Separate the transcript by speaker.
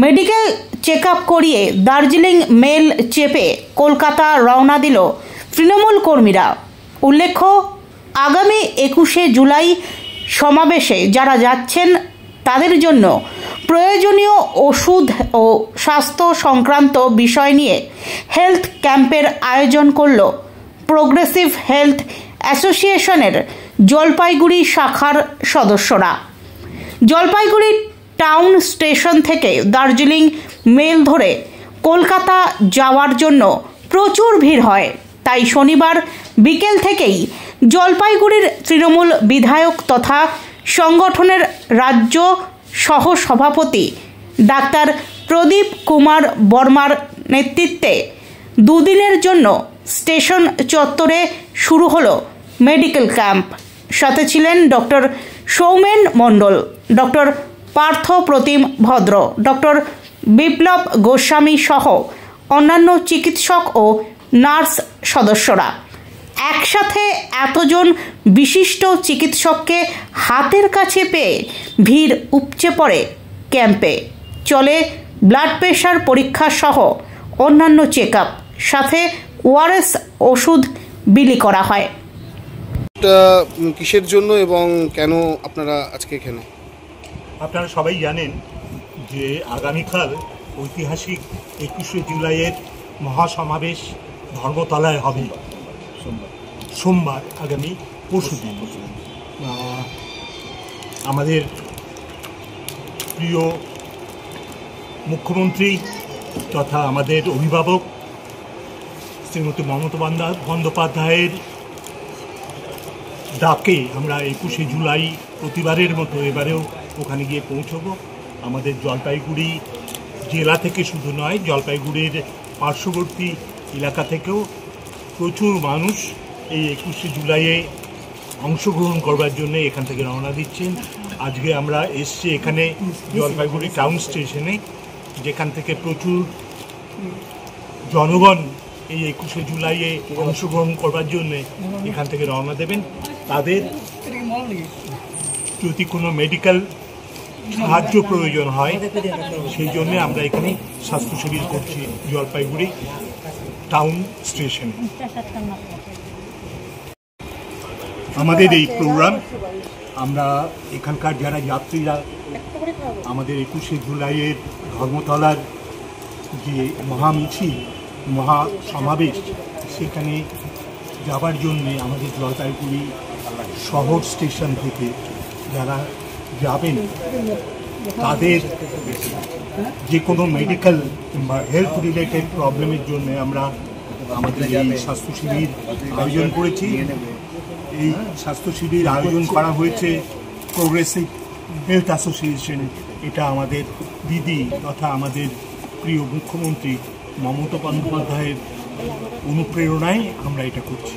Speaker 1: Medical checkup করিয়ে Darjeeling mail চেপে কলকাতা রওনা দিল তৃণমূল কর্মীরা। উল্লেখ্য, আগামী 21শে জুলাই সমাবেশে যারা যাচ্ছেন তাদের জন্য প্রয়োজনীয় ওষুধ ও স্বাস্থ্য সংক্রান্ত বিষয় নিয়ে হেলথ ক্যাম্পের আয়োজন করল প্রোগ্রেসিভ হেলথ অ্যাসোসিয়েশনের জলপাইগুড়ি শাখার সদস্যরা। জলপাইগুড়ি টাউন স্টেশন থেকে দার্জিলিং মেল ধরে কলকাতা যাওয়ার জন্য প্রচুর ভিড় হয়। তাই শনিবার বিকেল থেকেই জলপাইগুড়ির তৃণমূল বিধায়ক তথা সংগঠনের রাজ্য সহ সভাপতি ডাক্তার প্রদীপ কুমার বর্মার নেতৃত্বে দুদিনের জন্য স্টেশন চত্বরে শুরু হলো মেডিকেল ক্যাম্প। সাথে ছিলেন ডক্টর সৌমেন মণ্ডল, ডক্টর পার্থ প্রতিম ভদ্র, ডক্টর বিপ্লব গোস্বামী সহ অন্যান্য চিকিৎসক ও নার্স সদস্যরা। একসাথে এতজন বিশিষ্ট চিকিৎসককে হাতের কাছে পেয়ে ভিড় উপচে পড়ে ক্যাম্পে। চলে ব্লাড প্রেশার পরীক্ষা সহ অন্যান্য চেকআপ, সাথে ওআরএস ওষুধ বিলি করা হয়।
Speaker 2: কিসের জন্য এবং কেন আপনারা আজকে এখানে?
Speaker 3: আপনারা সবাই জানেন যে আগামীকাল ঐতিহাসিক 21শে জুলাইয়ের মহাসমাবেশ ধর্মতলায় হবে, সোমবার, আগামী পরশুদিন। আমাদের প্রিয় মুখ্যমন্ত্রী তথা আমাদের অভিভাবক শ্রীমতী মমতা বন্দ্যোপাধ্যায়ের ডাকে আমরা 21শে জুলাই প্রতিবারের মতো এবারেও ওখানে গিয়ে পৌঁছব। আমাদের জলপাইগুড়ি জেলা থেকে শুধু নয়, জলপাইগুড়ির পার্শ্ববর্তী এলাকা থেকেও প্রচুর মানুষ এই 21শে জুলাইয়ে অংশগ্রহণ করবার জন্য এখান থেকে রওনা দিচ্ছেন। আজকে আমরা এসছি এখানে জলপাইগুড়ি টাউন স্টেশনে, যেখান থেকে প্রচুর জনগণ এই 21শে জুলাইয়ে অংশগ্রহণ করবার জন্য এখান থেকে রওনা দেবেন। তাদের যদি কোনো মেডিকেল সাহায্য প্রয়োজন হয় সেই জন্য আমরা এখানে স্বাস্থ্য শিবির করছি জলপাইগুড়ি টাউন স্টেশনে। আমাদের এই প্রোগ্রাম আমরা এখানকার যারা যাত্রীরা আমাদের 21শে জুলাইয়ের ধর্মতলার যে মহামিছিল, মহাসমাবেশ, সেখানে যাবার জন্যে আমাদের জলপাইগুড়ি শহর স্টেশন থেকে যারা যাবেন তাদের যে কোনো মেডিকেল বা হেলথ রিলেটেড প্রবলেমের জন্য আমরা আমাদের এই স্বাস্থ্য শিবির আয়োজন করেছি। এই স্বাস্থ্য শিবির আয়োজন করা হয়েছে প্রোগ্রেসিভ হেলথ অ্যাসোসিয়েশন। এটা আমাদের দিদি তথা আমাদের প্রিয় মুখ্যমন্ত্রী মমতা বন্দ্যোপাধ্যায়ের অনুপ্রেরণায় আমরা এটা করছি।